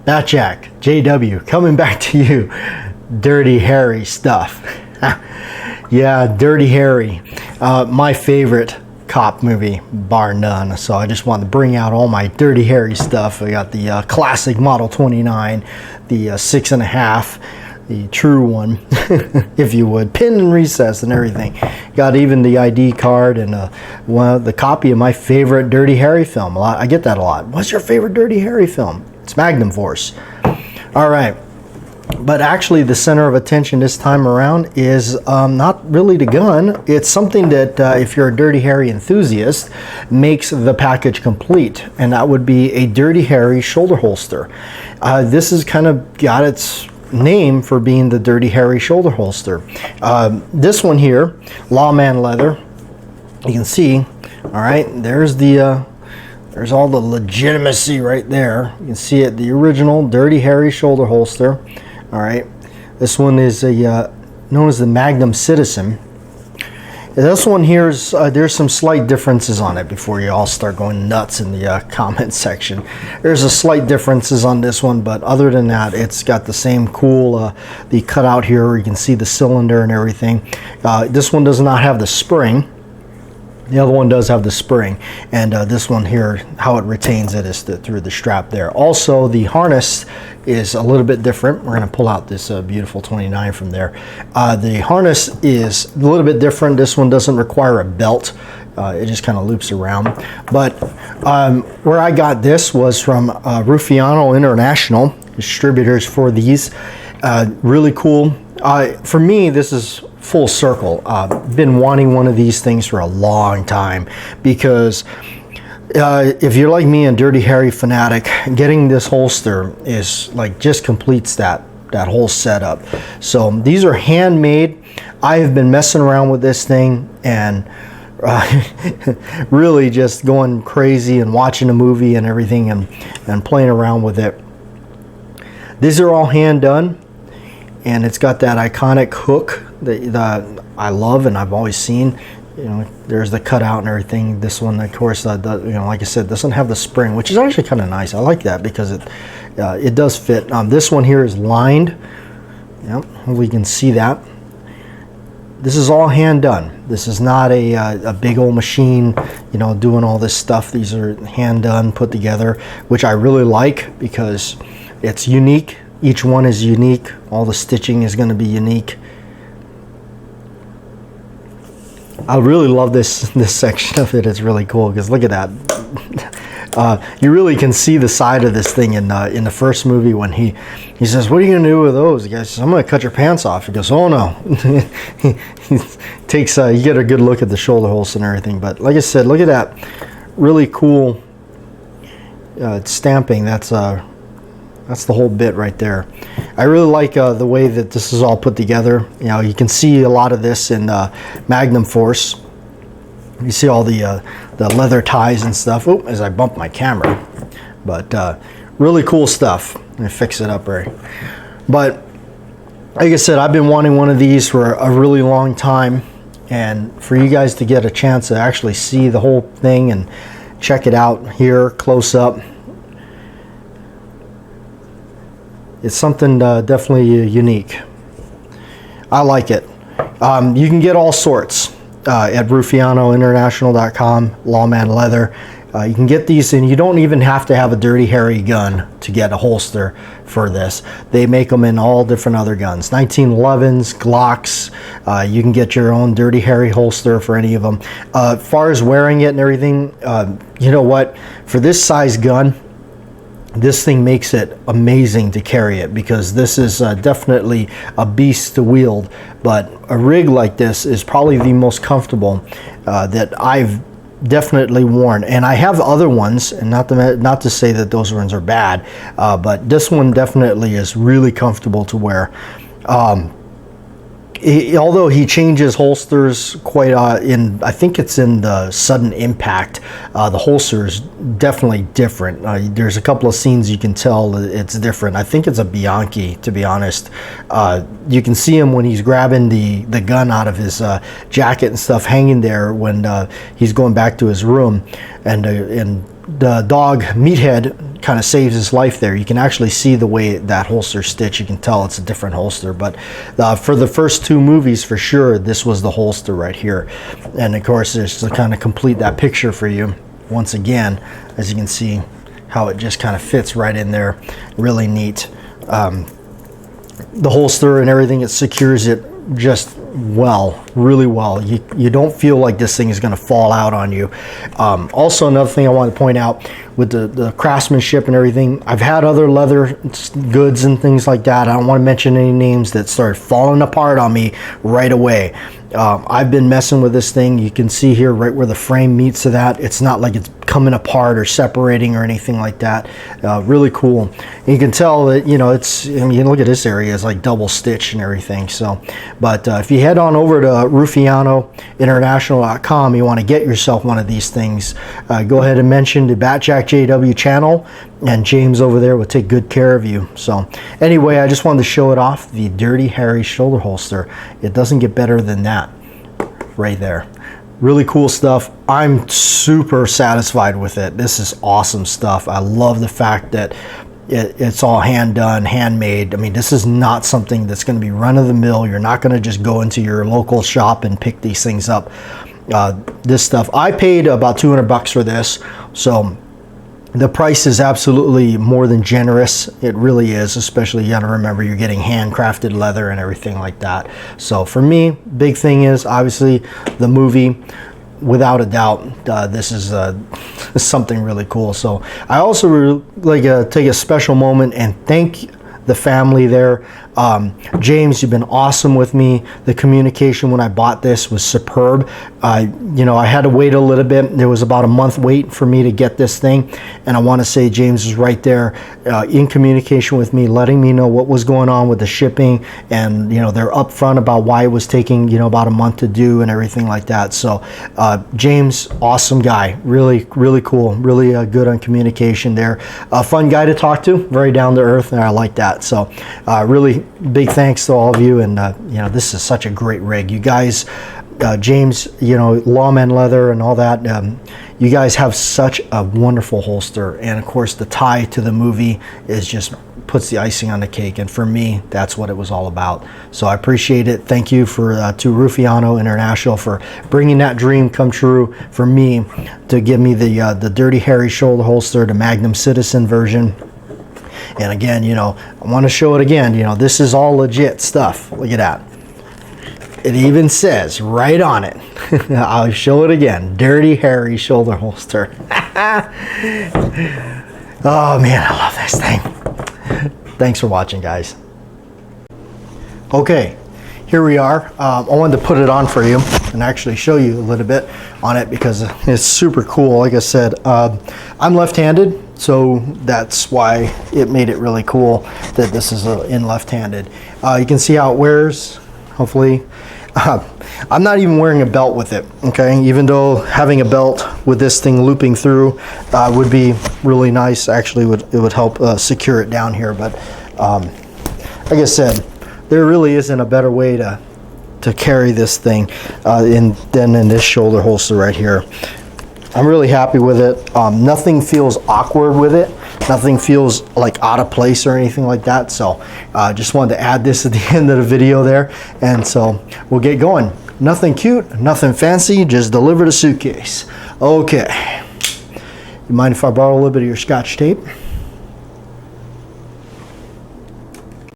BATJAC J.W. coming back to you. Dirty Harry stuff. Yeah, Dirty Harry. My favorite cop movie, bar none. So I just wanted to bring out all my Dirty Harry stuff. I got the classic Model 29, the 6.5, the true one, if you would, pin and recess and everything. Got even the ID card and the copy of my favorite Dirty Harry film. I get that a lot. What's your favorite Dirty Harry film? It's Magnum Force. All right. But actually the center of attention this time around is not really the gun. It's something that if you're a Dirty Harry enthusiast, makes the package complete, and that would be a Dirty Harry shoulder holster. This has kind of got its name for being the Dirty Harry shoulder holster. This one here, Lawman leather, you can see, all right, there's all the legitimacy right there. You can see it, the original Dirty Harry shoulder holster. All right, this one is known as the Magnum Citizen. This one here is there's some slight differences on it before you all start going nuts in the comment section. There's a slight differences on this one, but other than that, it's got the same cool the cutout here where you can see the cylinder and everything. This one does not have the spring. The other one does have the spring, and this one here, how it retains it is through the strap there. Also, the harness is a little bit different. We're going to pull out this beautiful 29 from there. The harness is a little bit different. This one doesn't require a belt. It just kind of loops around. But where I got this was from Ruffiano International, distributors for these. Really cool. For me, this is full circle. Been wanting one of these things for a long time, because if you're like me, a Dirty Harry fanatic, getting this holster is like just completes that whole setup. So these are handmade. I have been messing around with this thing and really just going crazy and watching a movie and everything and playing around with it. These are all hand done. And it's got that iconic hook that I love and I've always seen. You know, there's the cutout and everything. This one, of course, you know, like I said, doesn't have the spring, which is actually kind of nice. I like that because it does fit. This one here is lined. Yep, we can see that. This is all hand done. This is not a big old machine, you know, doing all this stuff. These are hand done, put together, which I really like because it's unique. Each one is unique. All the stitching is going to be unique. I really love this section of it. It's really cool because look at that. You really can see the side of this thing in the first movie when he says, "What are you going to do with those?" The guy says, "I'm going to cut your pants off." He goes, "Oh no." He takes you get a good look at the shoulder holes and everything. But like I said, look at that really cool stamping. That's the whole bit right there. I really like the way that this is all put together. You know, you can see a lot of this in Magnum Force. You see all the leather ties and stuff. Oh, as I bump my camera. But really cool stuff. Let me fix it up right. But like I said, I've been wanting one of these for a really long time. And for you guys to get a chance to actually see the whole thing and check it out here close up, it's something definitely unique. I like it. You can get all sorts at RuffianoInternational.com, Lawman Leather. You can get these, and you don't even have to have a Dirty Harry gun to get a holster for this. They make them in all different other guns. 1911s, Glocks. You can get your own Dirty Harry holster for any of them. As far as wearing it and everything, you know what? For this size gun, this thing makes it amazing to carry it, because this is definitely a beast to wield. But a rig like this is probably the most comfortable that I've definitely worn. And I have other ones, and not to say that those ones are bad, but this one definitely is really comfortable to wear. Although he changes holsters quite I think it's in the Sudden Impact, the holster's definitely different. There's a couple of scenes you can tell it's different. I think it's a Bianchi, to be honest. You can see him when he's grabbing the gun out of his jacket and stuff, hanging there when he's going back to his room, and the dog Meathead kind of saves his life there. You can actually see the way that holster stitch. You can tell it's a different holster, but for the first 2 movies for sure, this was the holster right here. And of course, just to kind of complete that picture for you once again, as you can see how it just kind of fits right in there, really neat. The holster and everything, it secures it just well, really well. You don't feel like this thing is going to fall out on you. Also, another thing I want to point out with the craftsmanship and everything, I've had other leather goods and things like that. I don't want to mention any names that started falling apart on me right away. I've been messing with this thing. You can see here right where the frame meets to that. It's not like it's coming apart or separating or anything like that. Really cool. And you can tell that, you know, it's, I mean, look at this area, it's like double stitch and everything. So, but if you head on over to RuffianoInternational.com, you want to get yourself one of these things, go ahead and mention the BATJAC J.W channel, and James over there will take good care of you. So anyway, I just wanted to show it off, the Dirty Harry shoulder holster. It doesn't get better than that right there. Really cool stuff. I'm super satisfied with it. This is awesome stuff. I love the fact that it's all hand done, handmade. I mean, this is not something that's going to be run of the mill. You're not going to just go into your local shop and pick these things up. This stuff, I paid about 200 bucks for this, so the price is absolutely more than generous. It really is, especially you got to remember you're getting handcrafted leather and everything like that. So for me, big thing is obviously the movie. Without a doubt, this is something really cool. So I also like take a special moment and thank the family there. James, you've been awesome with me. The communication when I bought this was superb. You know, I had to wait a little bit. There was about a month wait for me to get this thing, and I want to say James is right there in communication with me, letting me know what was going on with the shipping, and you know, they're upfront about why it was taking, you know, about a month to do and everything like that. So James, awesome guy, really cool, really good on communication there. A fun guy to talk to, very down to earth, and I like that. So really big thanks to all of you, and you know, this is such a great rig. You guys, James, you know, Lawman Leather and all that, you guys have such a wonderful holster, and of course the tie to the movie is just puts the icing on the cake, and for me, that's what it was all about. So I appreciate it. Thank you to Ruffiano International for bringing that dream come true for me, to give me the Dirty Harry shoulder holster, the Magnum Citizen version. And again, you know, I want to show it again. You know, this is all legit stuff. Look at that. It even says right on it. I'll show it again. Dirty Harry shoulder holster. Oh man, I love this thing. Thanks for watching, guys. Okay, here we are. I wanted to put it on for you and actually show you a little bit on it because it's super cool. Like I said, I'm left-handed, so that's why it made it really cool that this is in left-handed. You can see how it wears, hopefully. I'm not even wearing a belt with it, okay? Even though having a belt with this thing looping through would be really nice. Actually, it would help secure it down here. But like I said, there really isn't a better way to carry this thing than in this shoulder holster right here. I'm really happy with it. Nothing feels awkward with it. Nothing feels like out of place or anything like that. So just wanted to add this at the end of the video there. And so we'll get going. Nothing cute, nothing fancy, just deliver the suitcase. Okay. You mind if I borrow a little bit of your Scotch tape?